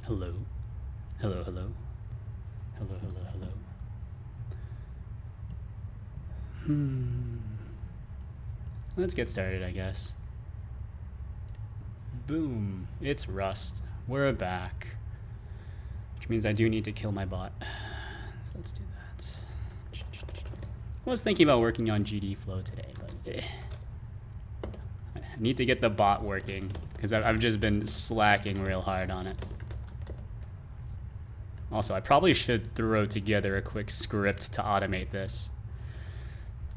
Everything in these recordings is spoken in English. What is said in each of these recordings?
Hello. Hello, hello. Hello, hello, hello. Let's get started, I guess. Boom. It's Rust. We're back. Which means I do need to kill my bot. So let's do that. I was thinking about working on GD flow today, but I need to get the bot working because I've just been slacking real hard on it. Also, I probably should throw together a quick script to automate this.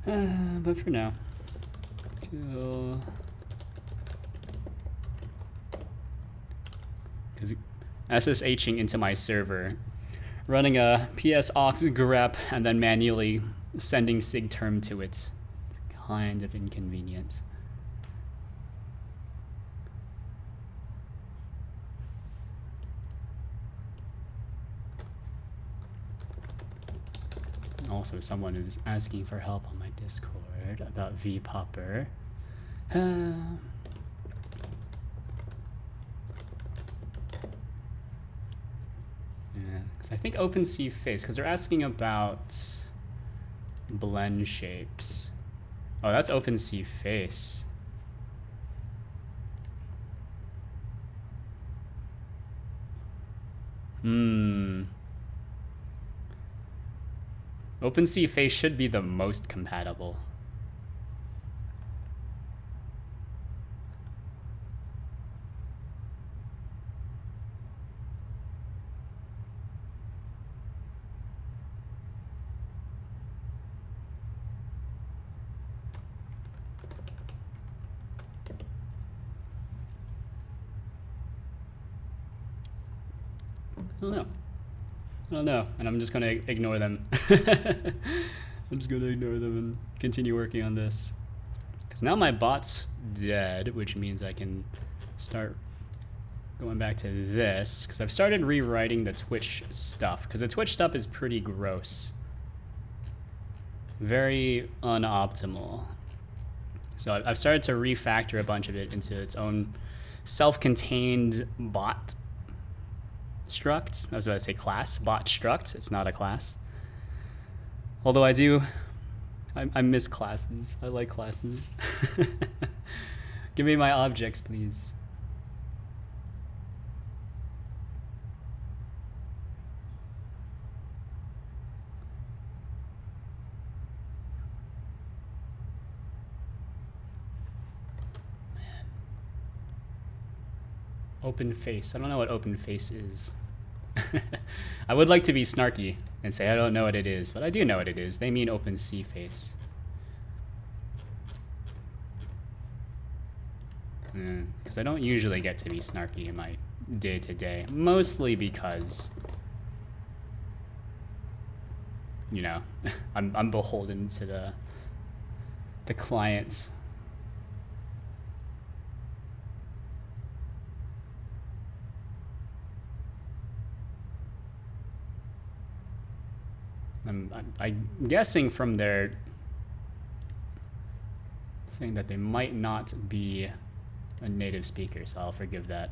But for now, kill. Because SSHing into my server, running a PS aux grep and then manually sending sigterm to it. It's kind of inconvenient. Also, someone is asking for help on my Discord about vPopper. Yeah, because I think OpenSea Face, because they're asking about blend shapes. Oh, that's OpenSea Face. OpenSea Face should be the most compatible. I don't know, and I'm just gonna ignore them. I'm just gonna ignore them and continue working on this. Because now my bot's dead, which means I can start going back to this. Because I've started rewriting the Twitch stuff. Because the Twitch stuff is pretty gross. Very unoptimal. So I've started to refactor a bunch of it into its own self-contained bot struct. I was about to say class. Bot struct. It's not a class. Although I miss classes. I like classes. Give me my objects, please. Open face. I don't know what open face is. I would like to be snarky and say I don't know what it is, but I do know what it is. They mean open sea face. Because I don't usually get to be snarky in my day-to-day. Mostly because, you know, I'm beholden to the clients. I'm guessing from their thing that they might not be a native speaker, so I'll forgive that.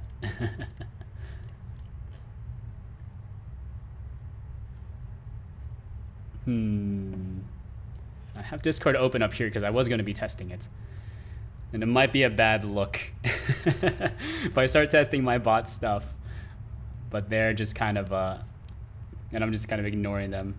I have Discord open up here because I was going to be testing it. And it might be a bad look if I start testing my bot stuff. But they're just kind of, and I'm just kind of ignoring them.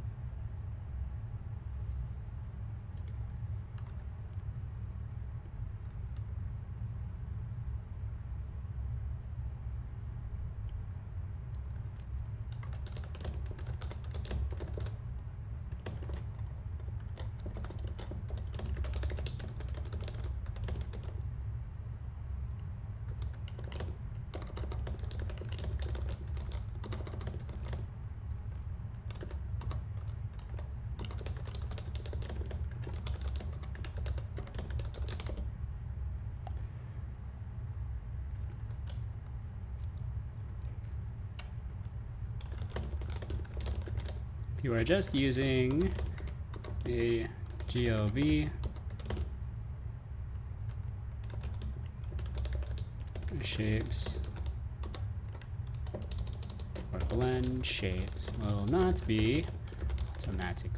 You are just using a GOV shapes blend shapes will not be automatic.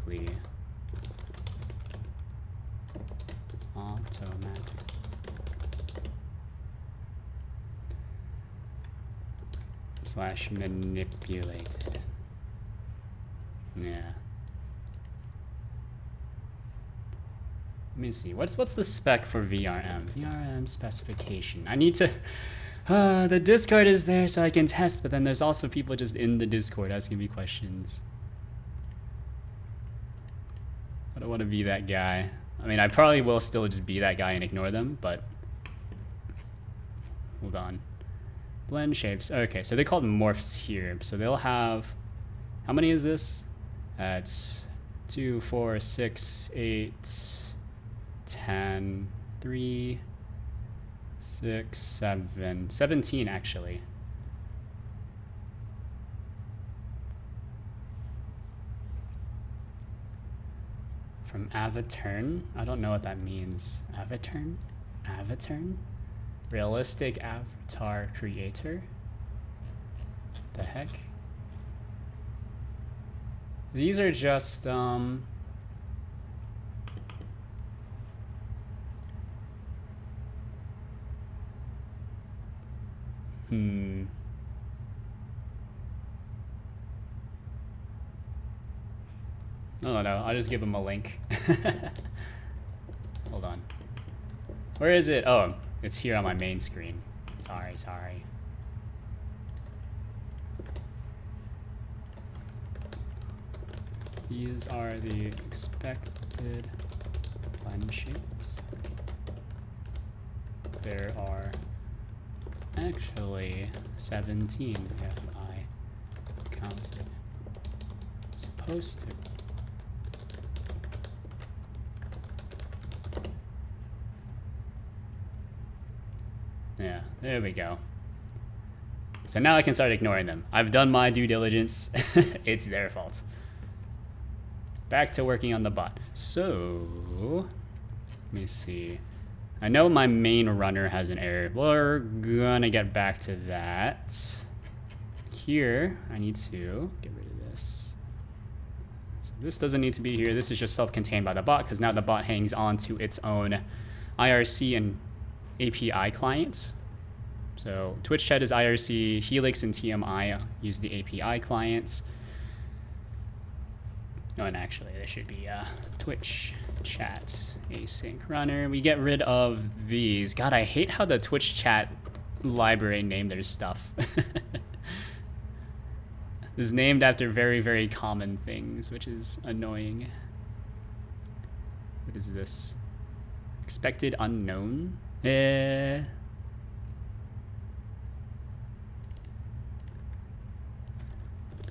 / manipulated. Yeah. Let me see. What's the spec for VRM? VRM specification. I need to. The Discord is there so I can test, but then there's also people just in the Discord asking me questions. I don't want to be that guy. I mean, I probably will still just be that guy and ignore them, but hold on. Blend shapes. Okay, so they call them morphs here. So they'll have, how many is this? That's 2, 4, 6, 8, 10, 3, 6, 7, 17 actually. From Avatern. I don't know what that means. Avatern? Avatern? Realistic avatar creator? The heck? These are just No, I'll just give them a link. Hold on. Where is it? Oh, it's here on my main screen. Sorry. These are the expected blend shapes. There are actually 17 if I counted. Supposed to. Yeah, there we go. So now I can start ignoring them. I've done my due diligence. It's their fault. Back to working on the bot. So, let me see. I know my main runner has an error. We're gonna get back to that. Here, I need to get rid of this. So this doesn't need to be here. This is just self-contained by the bot because now the bot hangs on to its own IRC and API clients. So Twitch chat is IRC, Helix and TMI use the API clients. Oh, and actually there should be Twitch chat async runner. We get rid of these. God, I hate how the Twitch chat library named their stuff. It's named after very, very common things, which is annoying. What is this? Expected unknown?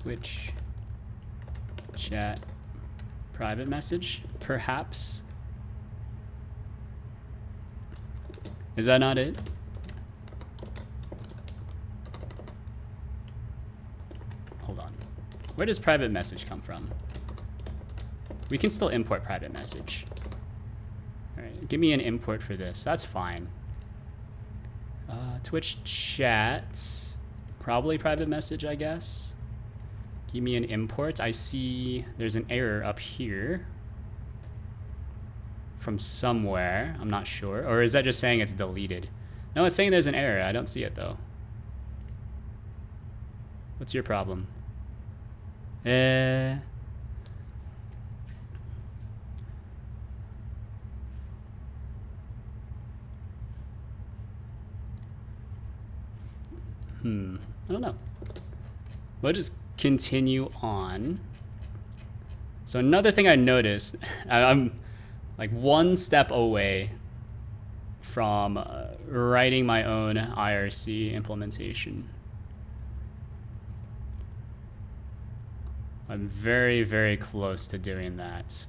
Twitch chat private message, perhaps. Is that not it? Hold on. Where does private message come from? We can still import private message. All right, give me an import for this. That's fine. Twitch chat, probably private message, I guess. Give me an import. I see there's an error up here from somewhere. I'm not sure. Or is that just saying it's deleted? No, it's saying there's an error. I don't see it though. What's your problem? I don't know. We'll just continue on. So another thing I noticed, I'm like one step away from writing my own IRC implementation. I'm very, very close to doing that.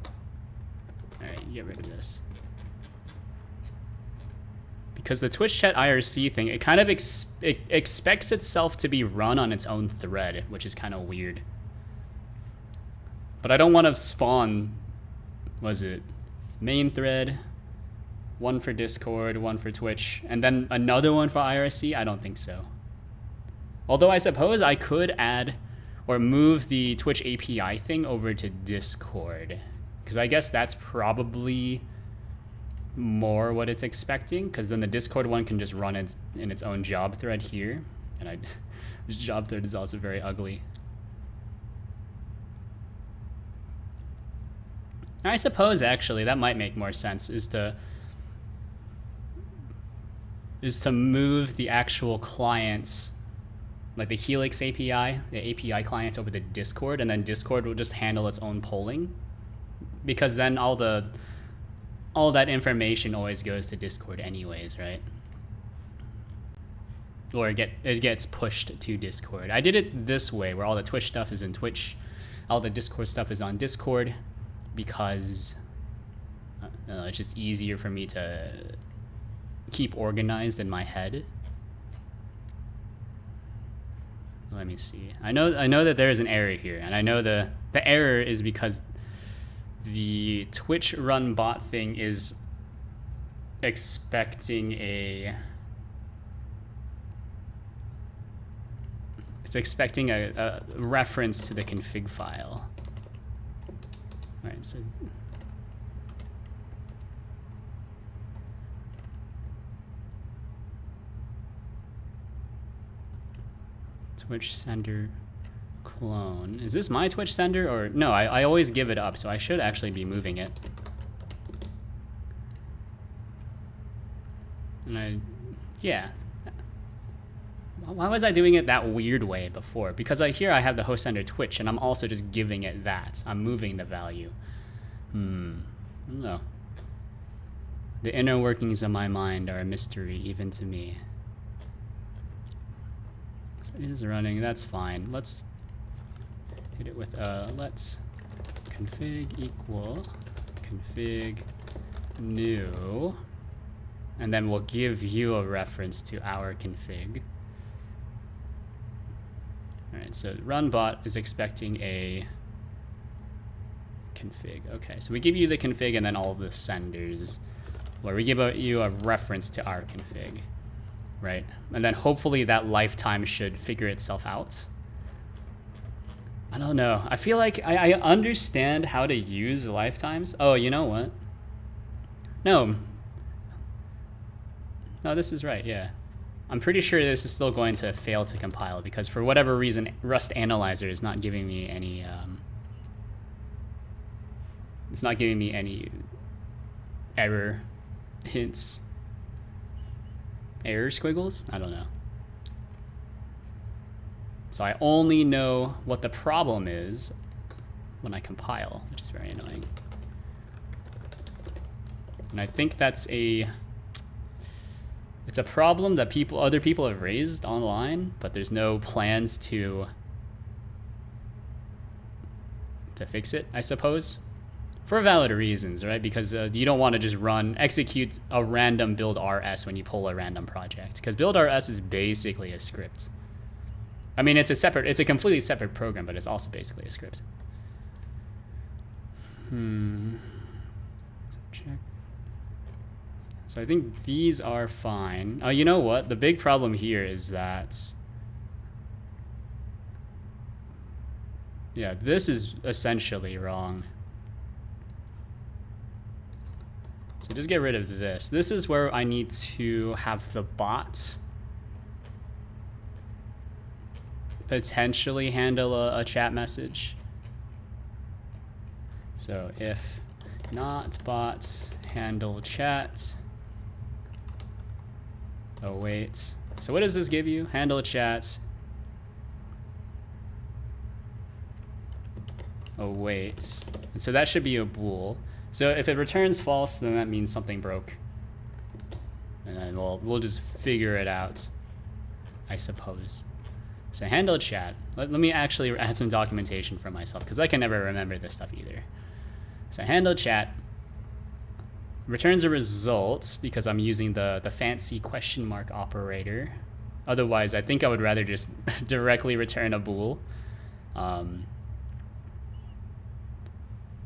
All right, get rid of this. Because the Twitch chat IRC thing, it kind of it expects itself to be run on its own thread, which is kind of weird. But I don't want to spawn, was it main thread, one for Discord, one for Twitch, and then another one for IRC? I don't think so. Although I suppose I could add or move the Twitch API thing over to Discord, because I guess that's probably more what it's expecting, because then the Discord one can just run in its own job thread here, and this job thread is also very ugly. I suppose actually that might make more sense, is to move the actual clients, like the Helix API, the API client, over to Discord, and then Discord will just handle its own polling, because then all that information always goes to Discord anyways, right? Or it gets pushed to Discord. I did it this way, where all the Twitch stuff is in Twitch, all the Discord stuff is on Discord, because it's just easier for me to keep organized in my head. Let me see. I know that there is an error here, and I know the error is because the Twitch run bot thing is expecting a reference to the config file. All right, so Twitch sender clone. Is this my Twitch sender, or no? I always give it up, so I should actually be moving it. And yeah. Why was I doing it that weird way before? Because here I have the host sender Twitch, and I'm also just giving it that. I'm moving the value. I don't know. The inner workings of my mind are a mystery even to me. So it is running, that's fine. Let's hit it with let's config equal config new, and then we'll give you a reference to our config. All right, so runbot is expecting a config. Okay, so we give you the config and then all the senders, where we give you a reference to our config, right? And then hopefully that lifetime should figure itself out. I don't know. I feel like I understand how to use lifetimes. Oh, you know what? No, this is right, yeah. I'm pretty sure this is still going to fail to compile, because for whatever reason, Rust Analyzer is not giving me any, it's not giving me any error hints. Error squiggles? I don't know. So I only know what the problem is when I compile, which is very annoying. And I think that's it's a problem that other people have raised online, but there's no plans to fix it, I suppose, for valid reasons, right? Because you don't want to just execute a random build RS when you pull a random project, because build RS is basically a script. I mean, it's a completely separate program, but it's also basically a script. Check. So I think these are fine. Oh, you know what? The big problem here is that, yeah, this is essentially wrong. So just get rid of this. This is where I need to have the bot potentially handle a chat message. So if not bot handle chat. Oh, wait. So what does this give you? Handle chat. Oh, wait. And so that should be a bool. So if it returns false, then that means something broke. And then we'll just figure it out, I suppose. So handle chat. Let me actually add some documentation for myself, because I can never remember this stuff either. So handle chat returns a result, because I'm using the fancy question mark operator. Otherwise, I think I would rather just directly return a bool. And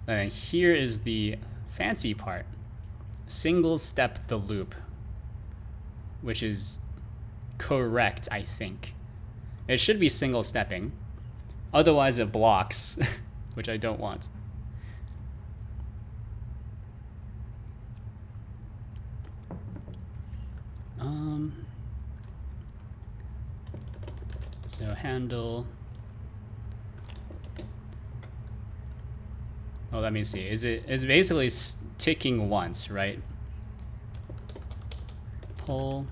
then here is the fancy part. single step the loop, which is correct, I think. It should be single stepping. Otherwise it blocks, which I don't want. So handle. Oh, let me see. It's basically ticking once, right? Pull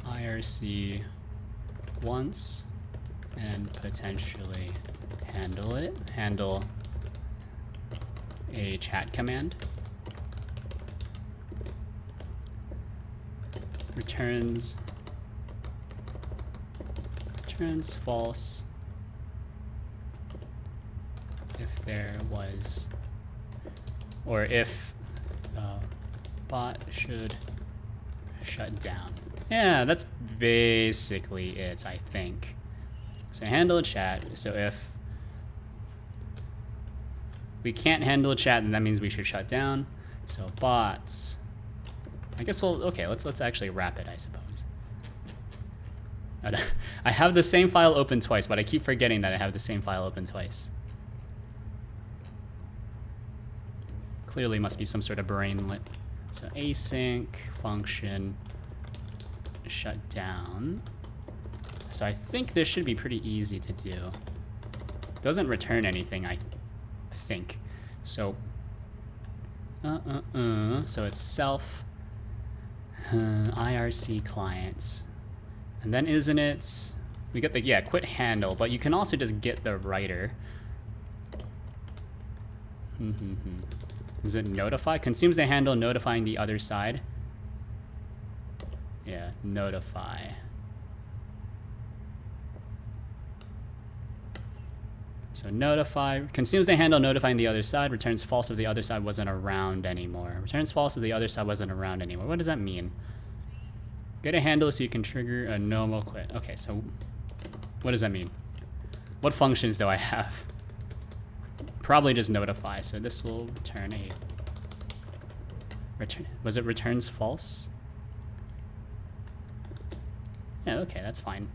IRC once and potentially handle it. Handle a chat command. Returns false if there was, or if the bot should shut down. Yeah, that's basically it, I think. So handle a chat. So if we can't handle a chat, then that means we should shut down. So bots. I guess okay, let's actually wrap it, I suppose. I have the same file open twice, but I keep forgetting that I have the same file open twice. Clearly must be some sort of brainlet. So async function shut down. So I think this should be pretty easy to do. Doesn't return anything, I think. So so it's self IRC clients. And then isn't it, we get the, quit handle, but you can also just get the writer. Is it notify? Consumes the handle notifying the other side. Yeah, notify. So notify, consumes the handle notifying the other side, returns false if the other side wasn't around anymore. Returns false if the other side wasn't around anymore. What does that mean? Get a handle so you can trigger a normal quit. Okay, so what does that mean? What functions do I have? Probably just notify. So this will return a return. Was it returns false? Yeah, okay, that's fine.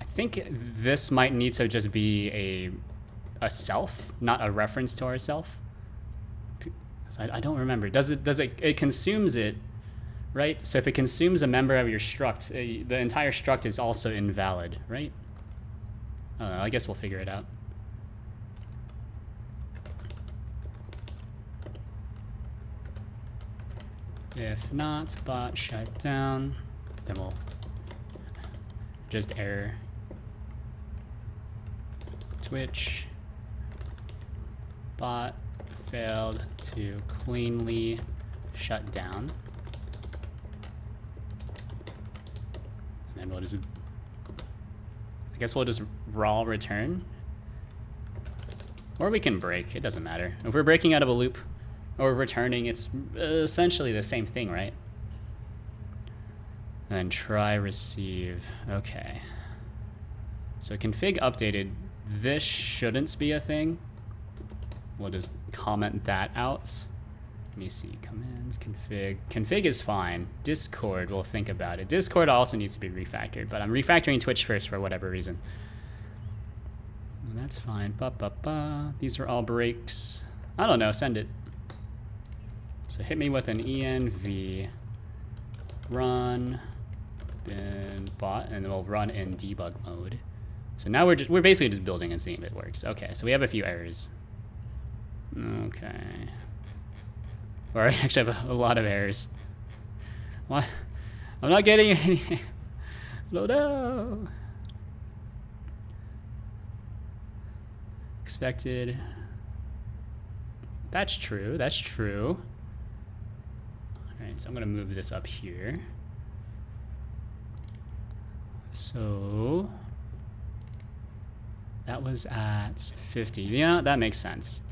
I think this might need to just be a self, not a reference to ourself. I don't remember. It consumes it, right? So if it consumes a member of your struct, the entire struct is also invalid, right? I don't know, I guess we'll figure it out. If not, bot shut down, then we'll just error Twitch bot failed to cleanly shut down. And then we'll just, I guess we'll just raw return. Or we can break, it doesn't matter. If we're breaking out of a loop or returning, it's essentially the same thing, right? And then try receive, okay. So config updated, this shouldn't be a thing. We'll just comment that out. Let me see, commands, config. Config is fine. Discord, we'll think about it. Discord also needs to be refactored, but I'm refactoring Twitch first for whatever reason. And that's fine. These are all breaks. I don't know, send it. So hit me with an env run bin bot, and then we'll run in debug mode. So now we're basically just building and seeing if it works. Okay, so we have a few errors. Okay. Or I actually have a lot of errors. What? I'm not getting any. No. Expected. That's true. That's true. All right, so I'm gonna move this up here. So that was at 50. Yeah, that makes sense.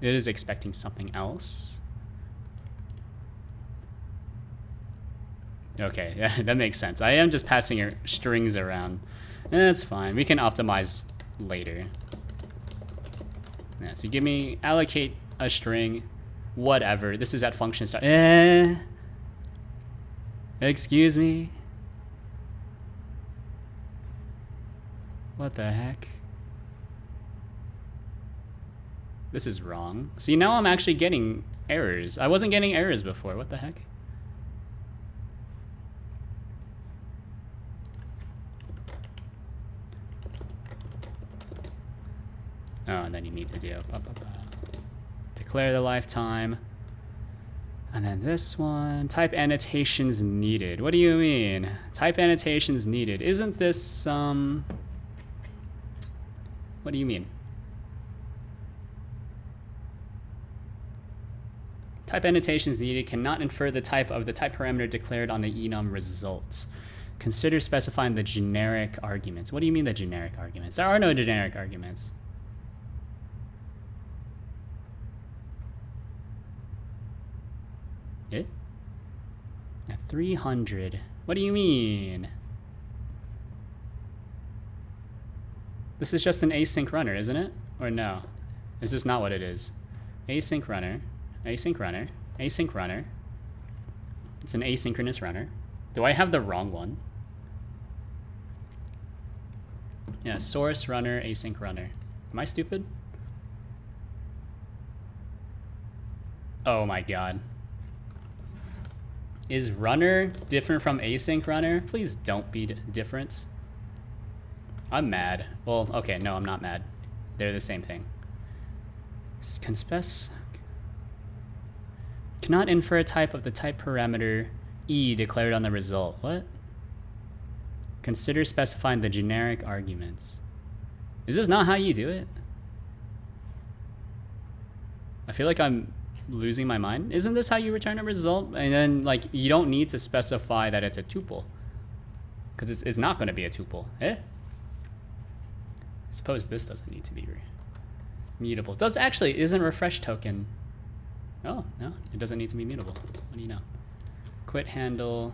It is expecting something else. Okay, yeah, that makes sense. I am just passing strings around. That's fine. We can optimize later. Yeah, so give me, allocate a string, whatever. This is at function start. Excuse me. What the heck? This is wrong. See, now I'm actually getting errors. I wasn't getting errors before. What the heck? Oh, and then you need to do declare the lifetime. And then this one, type annotations needed. What do you mean? Type annotations needed. Isn't this, what do you mean? Type annotations needed cannot infer the type of the type parameter declared on the enum result. Consider specifying the generic arguments. What do you mean the generic arguments? There are no generic arguments. Eh? At 300. What do you mean? This is just an async runner, isn't it? Or no? Is this not what it is? Async runner. Async runner, async runner. It's an asynchronous runner. Do I have the wrong one? Yeah, source runner, async runner. Am I stupid? Oh my god. Is runner different from async runner? Please don't be different. I'm mad. Well, okay, no, I'm not mad. They're the same thing. Cannot infer a type of the type parameter E declared on the result. What? Consider specifying the generic arguments. Is this not how you do it? I feel like I'm losing my mind. Isn't this how you return a result? And then, like, you don't need to specify that it's a tuple. Because it's not going to be a tuple. Eh? I suppose this doesn't need to be mutable. Does actually, isn't refresh token... Oh, no, it doesn't need to be mutable. What do you know? Quit handle.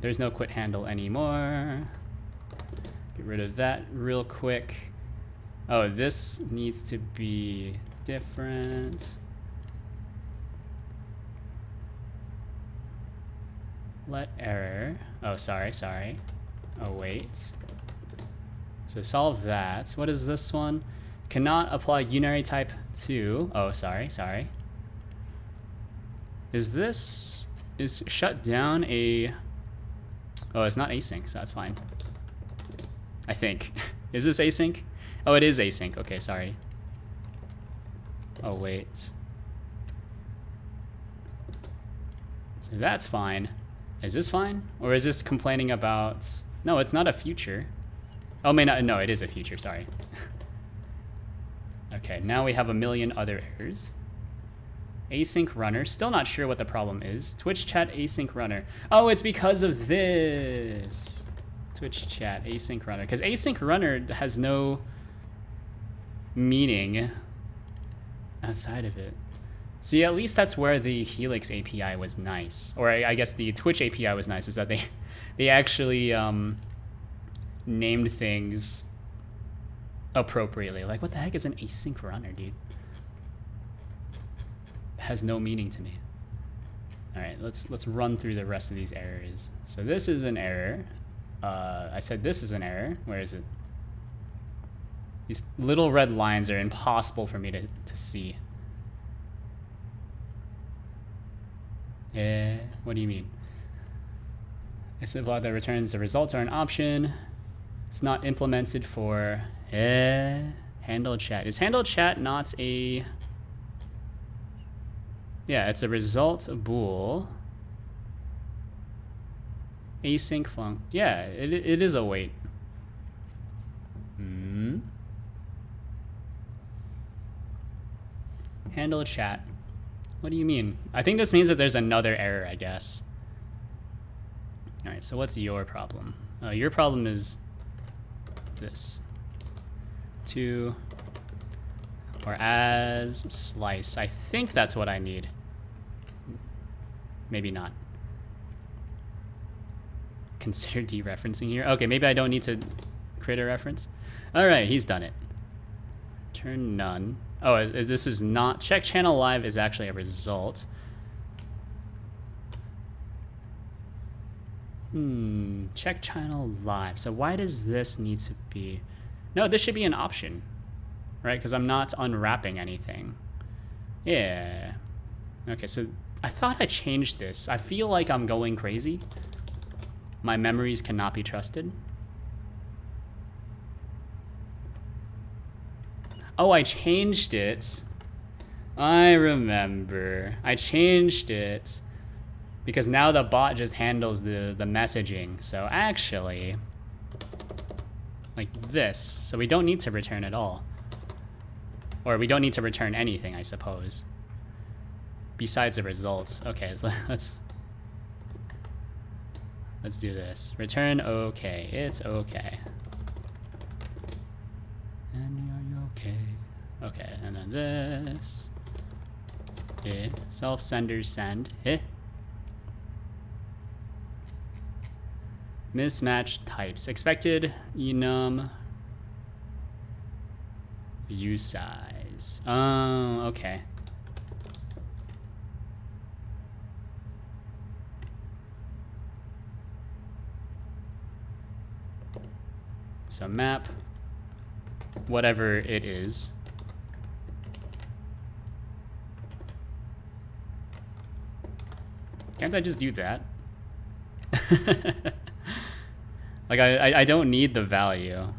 There's no quit handle anymore. Get rid of that real quick. Oh, this needs to be different. Let error. Oh, sorry. Oh, wait. So solve that. What is this one? Cannot apply unary type to. Oh, sorry. Is shut down a... Oh, it's not async, so that's fine. I think. Is this async? Oh, it is async. Okay, sorry. Oh, wait. So that's fine. Is this fine? Or is this complaining about... No, it's not a future. Oh, no, it is a future, sorry. Okay, now we have a million other errors. Async runner, still not sure what the problem is. Twitch chat async runner. Oh, it's because of this. Twitch chat async runner. Because async runner has no meaning outside of it. See, at least that's where the Helix API was nice. Or I guess the Twitch API was nice, is that they actually named things appropriately. Like, what the heck is an async runner, dude? Has no meaning to me. All right, let's run through the rest of these errors. So this is an error. I said this is an error. Where is it? These little red lines are impossible for me to see. What do you mean? It's a block that returns the results are an option. It's not implemented for handle chat. Is handle chat not a... Yeah, it's a result bool. Async func. Yeah, it is a wait. Handle chat. What do you mean? I think this means that there's another error, I guess. All right, so what's your problem? Your problem is this. To or as slice. I think that's what I need. Maybe not. Consider dereferencing here. Okay, maybe I don't need to creator reference. All right, he's done it. Turn none. Oh, this is not check channel live is actually a result. Check channel live. So why does this need to be? No, this should be an option, right? Because I'm not unwrapping anything. Yeah. Okay, so I thought I changed this. I feel like I'm going crazy. My memories cannot be trusted. Oh, I changed it. I remember. I changed it because now the bot just handles the messaging. So actually, like this. So we don't need to return at all. Or we don't need to return anything, I suppose. Besides the results. Okay, so let's do this. Return okay. It's okay. And you're okay. Okay, and then this. Self sender send. Mismatched types. Expected enum use size. Oh, okay. So map whatever it is. Can't I just do that? Like I don't need the value.